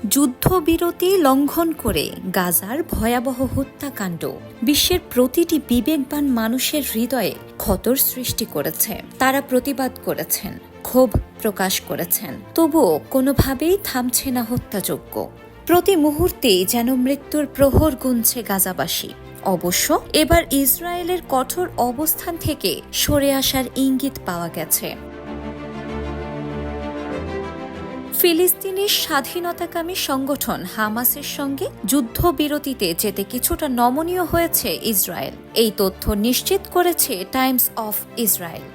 যুদ্ধবিরতি লঙ্ঘন করে গাজার ভয়াবহ হত্যাকাণ্ড বিশ্বের প্রতিটি বিবেকবান মানুষের হৃদয়ে ক্ষতর সৃষ্টি করেছে। তারা প্রতিবাদ করেছেন, ক্ষোভ প্রকাশ করেছেন, তবুও কোনোভাবেই থামছে না হত্যাযজ্ঞ। প্রতি মুহূর্তেই যেন মৃত্যুর প্রহর গুনছে গাজাবাসী। অবশ্য এবার ইসরায়েলের কঠোর অবস্থান থেকে সরে আসার ইঙ্গিত পাওয়া গেছে। ফিলিস্তিনের স্বাধীনতাকামী সংগঠন হামাসের সঙ্গে যুদ্ধবিরতিতে যেতে কিছুটা নমনীয় হয়েছে ইসরায়েল। এই তথ্য নিশ্চিত করেছে টাইমস অফ ইসরায়েল।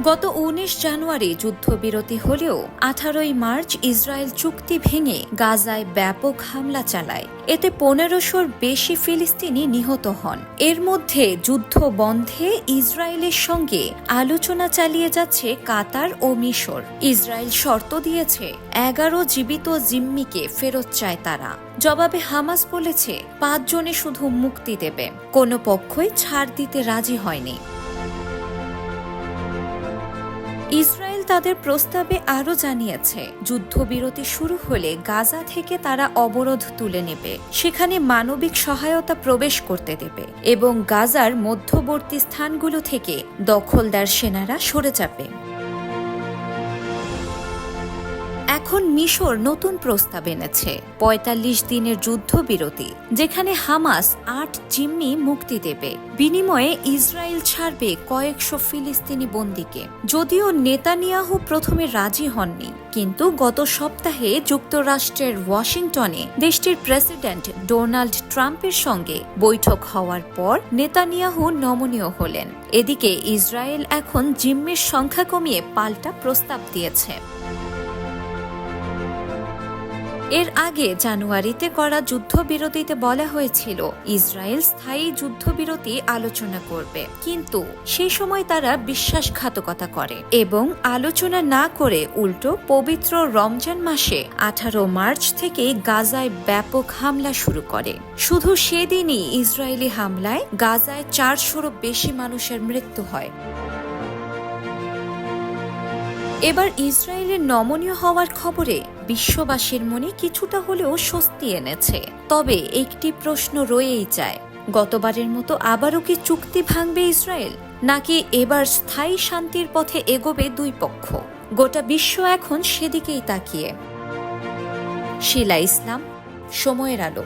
গত ১৯ জানুয়ারি যুদ্ধবিরতি হলেও ১৮ মার্চ ইসরায়েল চুক্তি ভেঙে গাজায় ব্যাপক হামলা চালায়। এতে ১৫০০-র বেশি ফিলিস্তিনি নিহত হন। এর মধ্যে যুদ্ধ বন্ধে ইসরায়েলের সঙ্গে আলোচনা চালিয়ে যাচ্ছে কাতার ও মিশর। ইসরায়েল শর্ত দিয়েছে ১১ জীবিত জিম্মিকে ফেরত চায় তারা। জবাবে হামাস বলেছে ৫ জনে শুধু মুক্তি দেবে, কোনো পক্ষই ছাড় দিতে রাজি হয়নি। ইসরায়েল তাদের প্রস্তাবে আরও জানিয়েছে, যুদ্ধবিরতি শুরু হলে গাজা থেকে তারা অবরোধ তুলে নেবে, সেখানে মানবিক সহায়তা প্রবেশ করতে দেবে এবং গাজার মধ্যবর্তী স্থানগুলো থেকে দখলদার সেনারা সরে যাবে। এখন মিশর নতুন প্রস্তাব এনেছে ৪৫ দিনের যুদ্ধবিরতি, যেখানে হামাস ৮ জিম্মি মুক্তি দেবে। বিনিময়ে ইসরায়েল ছাড়বে কয়েকশো ফিলিস্তিনি বন্দীকে। যদিও নেতানিয়াহু প্রথমে রাজি হননি, কিন্তু গত সপ্তাহে যুক্তরাষ্ট্রের ওয়াশিংটনে দেশটির প্রেসিডেন্ট ডোনাল্ড ট্রাম্পের সঙ্গে বৈঠক হওয়ার পর নেতানিয়াহু নমনীয় হলেন। এদিকে ইসরায়েল এখন জিম্মির সংখ্যা কমিয়ে পাল্টা প্রস্তাব দিয়েছে। এর আগে জানুয়ারিতে করা যুদ্ধবিরতিতে বলা হয়েছিল ইসরায়েল স্থায়ী যুদ্ধবিরতি আলোচনা করবে, কিন্তু সেই সময় তারা বিশ্বাসঘাতকতা করে এবং আলোচনা না করে উল্টো পবিত্র রমজান মাসে ১৮ মার্চ থেকে গাজায় ব্যাপক হামলা শুরু করে। শুধু সেদিনই ইসরায়েলি হামলায় গাজায় ৪০০-রও বেশি মানুষের মৃত্যু হয়। এবার ইসরায়েলের নমনীয় হওয়ার খবরে বিশ্ববাসীর মনে কিছুটা হলেও স্বস্তি এনেছে। তবে একটি প্রশ্ন রয়েই যায়, গতবারের মতো আবারও কি চুক্তি ভাঙবে ইসরায়েল, নাকি এবার স্থায়ী শান্তির পথে এগোবে দুই পক্ষ? গোটা বিশ্ব এখন সেদিকেই তাকিয়ে। শিলা ইসলাম, সময়ের আলো।